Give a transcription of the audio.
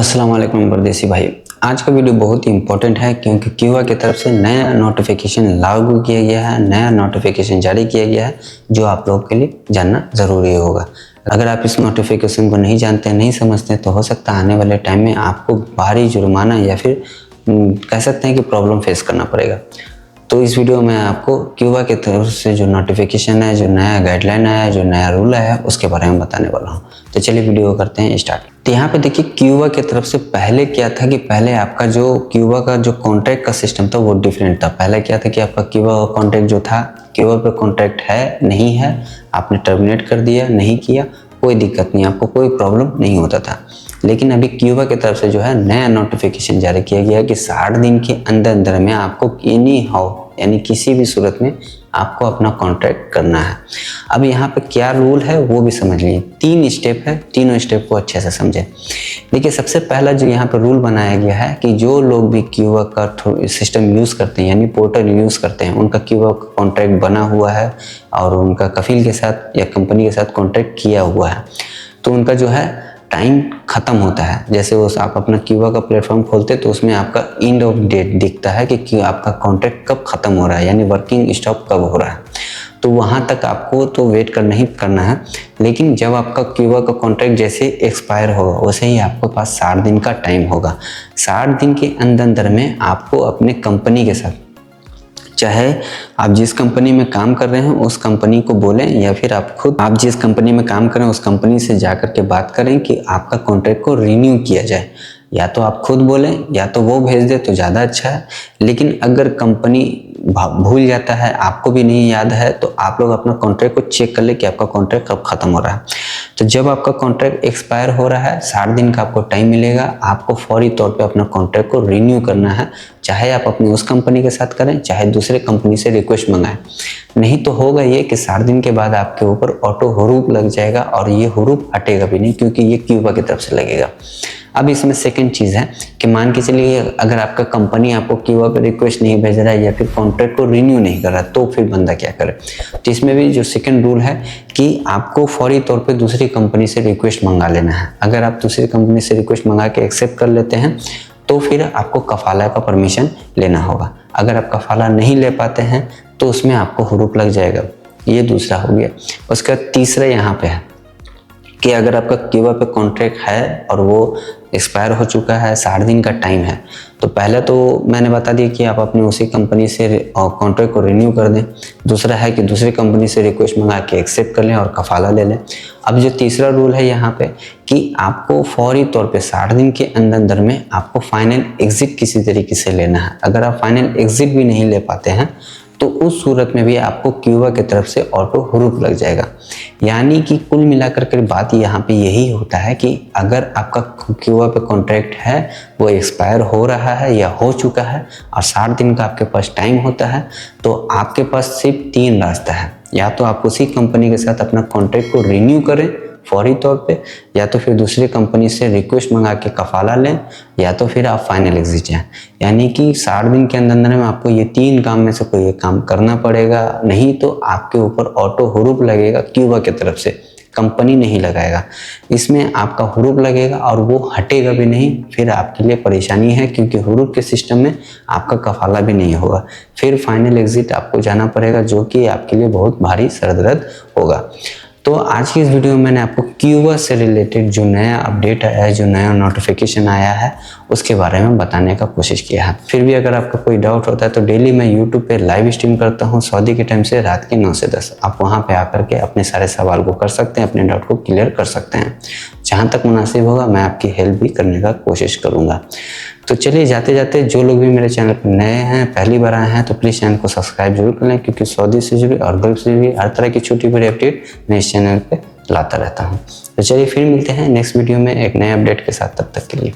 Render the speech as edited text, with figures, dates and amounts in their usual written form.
अस्सलाम वालेकुम परदेसी भाई। आज का वीडियो बहुत ही इंपॉर्टेंट है क्योंकि क्यूबा की तरफ से नया नोटिफिकेशन लागू किया गया है, नया नोटिफिकेशन जारी किया गया है जो आप लोगों के लिए जानना ज़रूरी होगा। अगर आप इस नोटिफिकेशन को नहीं जानते, नहीं समझते तो हो सकता है आने वाले टाइम में आपको भारी जुर्माना या फिर कह सकते हैं कि प्रॉब्लम फेस करना पड़ेगा। तो इस वीडियो में आपको क्यूबा की तरफ से जो नोटिफिकेशन है, जो नया गाइडलाइन आया है, जो नया रूल आया है उसके बारे में बताने वाला हूँ। तो चलिए वीडियो करते हैं स्टार्ट। तो यहाँ पे देखिए क्यूबा की तरफ से पहले क्या था कि पहले आपका जो क्यूबा का जो कॉन्ट्रैक्ट का सिस्टम था वो डिफरेंट था। पहले क्या था कि आपका क्यूबा का कॉन्ट्रैक्ट जो था, क्यूबा पे कॉन्ट्रैक्ट है नहीं है, आपने टर्मिनेट कर दिया, नहीं किया, कोई दिक्कत नहीं, आपको कोई प्रॉब्लम नहीं होता था। लेकिन अभी क्यूबा की तरफ से जो है नया नोटिफिकेशन जारी किया गया है कि 60 दिन के अंदर में आपको एनी हाउ यानी किसी भी सूरत में आपको अपना कॉन्ट्रैक्ट करना है। अब यहाँ पे क्या रूल है वो भी समझ लीजिए। 3 स्टेप है, तीनों स्टेप को अच्छे से समझें। देखिए सबसे पहला जो यहाँ पे रूल बनाया गया है कि जो लोग भी क्यूबा का सिस्टम यूज़ करते हैं यानी पोर्टल यूज़ करते हैं, उनका क्यूबा का कॉन्ट्रैक्ट बना हुआ है और उनका कफील के साथ या कंपनी के साथ कॉन्ट्रैक्ट किया हुआ है, तो उनका जो है टाइम ख़त्म होता है। जैसे उस आप अपना क्यूबा का प्लेटफॉर्म खोलते तो उसमें आपका एंड ऑफ डेट दिखता है कि आपका कॉन्ट्रैक्ट कब ख़त्म हो रहा है यानी वर्किंग स्टॉप कब हो रहा है। तो वहाँ तक आपको तो वेट करना ही करना है। लेकिन जब आपका क्यूबा का कॉन्ट्रैक्ट जैसे एक्सपायर होगा वैसे ही आपके पास 60 दिन का टाइम होगा। 60 दिन के अंदर में आपको अपने कंपनी के साथ, चाहे आप जिस कंपनी में काम कर रहे हैं उस कंपनी को बोलें या फिर आप जिस कंपनी में काम करें उस कंपनी से जाकर के बात करें कि आपका कॉन्ट्रैक्ट को रिन्यू किया जाए। या तो आप खुद बोलें या तो वो भेज दे तो ज़्यादा अच्छा है। लेकिन अगर कंपनी भूल जाता है, आपको भी नहीं याद है, तो आप लोग अपना कॉन्ट्रैक्ट को चेक कर ले कि आपका कॉन्ट्रैक्ट कब ख़त्म हो रहा है। तो जब आपका कॉन्ट्रैक्ट एक्सपायर हो रहा है, 60 दिन का आपको टाइम मिलेगा, आपको फौरी तौर पे अपना कॉन्ट्रैक्ट को रिन्यू करना है। चाहे आप अपनी उस कंपनी के साथ करें, चाहे दूसरे कंपनी से रिक्वेस्ट मंगाएं। नहीं तो होगा ये कि 60 दिन के बाद आपके ऊपर ऑटो हुरूप लग जाएगा और ये हुरूप हटेगा भी नहीं क्योंकि ये क्यूबा की तरफ से लगेगा। अब इसमें सेकंड चीज़ है कि मान के चलिए अगर आपका कंपनी आपको क्यूबा पे रिक्वेस्ट नहीं भेज रहा है या फिर कॉन्ट्रैक्ट को रिन्यू नहीं कर रहा तो फिर बंदा क्या करे। तो इसमें भी जो सेकंड रूल है कि आपको फौरी तौर पे दूसरी कंपनी से रिक्वेस्ट मंगा लेना है। अगर आप दूसरी कंपनी से रिक्वेस्ट मंगा के एक्सेप्ट कर लेते हैं तो फिर आपको कफाला का परमिशन लेना होगा। अगर आप कफाला नहीं ले पाते हैं तो उसमें आपको हुरूप लग जाएगा। ये दूसरा हो गया। उसका तीसरा यहाँ पे है कि अगर आपका क्यूबा पे कॉन्ट्रैक्ट है और वो एक्सपायर हो चुका है, 60 दिन का टाइम है, तो पहले तो मैंने बता दिया कि आप अपनी उसी कंपनी से कॉन्ट्रैक्ट को रिन्यू कर दें। दूसरा है कि दूसरी कंपनी से रिक्वेस्ट मंगा के एक्सेप्ट कर लें और कफाला ले लें। अब जो तीसरा रूल है यहाँ पे कि आपको फौरी तौर पे 60 दिन के अंदर में आपको फाइनल एग्जिट किसी तरीके से लेना है। अगर आप फाइनल एग्जिट भी नहीं ले पाते हैं तो उस सूरत में भी आपको क्यूबा की तरफ से ऑटो हुरूप लग जाएगा। यानी कि कुल मिलाकर के बात यहाँ पे यही होता है कि अगर आपका क्यूबा पे कॉन्ट्रैक्ट है, वो एक्सपायर हो रहा है या हो चुका है और 60 दिन का आपके पास टाइम होता है, तो आपके पास सिर्फ 3 रास्ता है। या तो आप उसी कंपनी के साथ अपना कॉन्ट्रैक्ट को रिन्यू करें फौरी तौर पे, या तो फिर दूसरी कंपनी से रिक्वेस्ट मंगा के कफाला लें, या तो फिर आप फाइनल एग्जिट जाएं। यानी कि 60 दिन के अंदर में आपको ये 3 काम में से कोई एक काम करना पड़ेगा, नहीं तो आपके ऊपर ऑटो हुरूप लगेगा क्यूबा की तरफ से, कंपनी नहीं लगाएगा। इसमें आपका हुरूप लगेगा और वो हटेगा भी नहीं, फिर आपके लिए परेशानी है क्योंकि हुरूप के सिस्टम में आपका कफाला भी नहीं होगा। फिर फाइनल एग्जिट आपको जाना पड़ेगा जो कि आपके लिए बहुत भारी सरदर्द होगा। तो आज की इस वीडियो में मैंने आपको क्यूबा से रिलेटेड जो नया अपडेट आया है, जो नया नोटिफिकेशन आया है, उसके बारे में बताने का कोशिश किया है। फिर भी अगर आपका कोई डाउट होता है तो डेली मैं यूट्यूब पे लाइव स्ट्रीम करता हूँ सऊदी के टाइम से रात के 9 से 10। आप वहाँ पे आकर के अपने सारे सवाल को कर सकते हैं, अपने डाउट को क्लियर कर सकते हैं। जहाँ तक मुनासिब होगा मैं आपकी हेल्प भी करने का कोशिश करूँगा। तो चलिए जाते जाते जो लोग भी मेरे चैनल पर नए हैं, पहली बार आए हैं, तो प्लीज़ चैनल को सब्सक्राइब जरूर कर लें क्योंकि सऊदी से जुड़ी और गल्फ से जुड़ी हर तरह की छोटी बड़ी अपडेट मैं इस चैनल पे लाता रहता हूँ। तो चलिए फिर मिलते हैं नेक्स्ट वीडियो में एक नए अपडेट के साथ। तब तक के लिए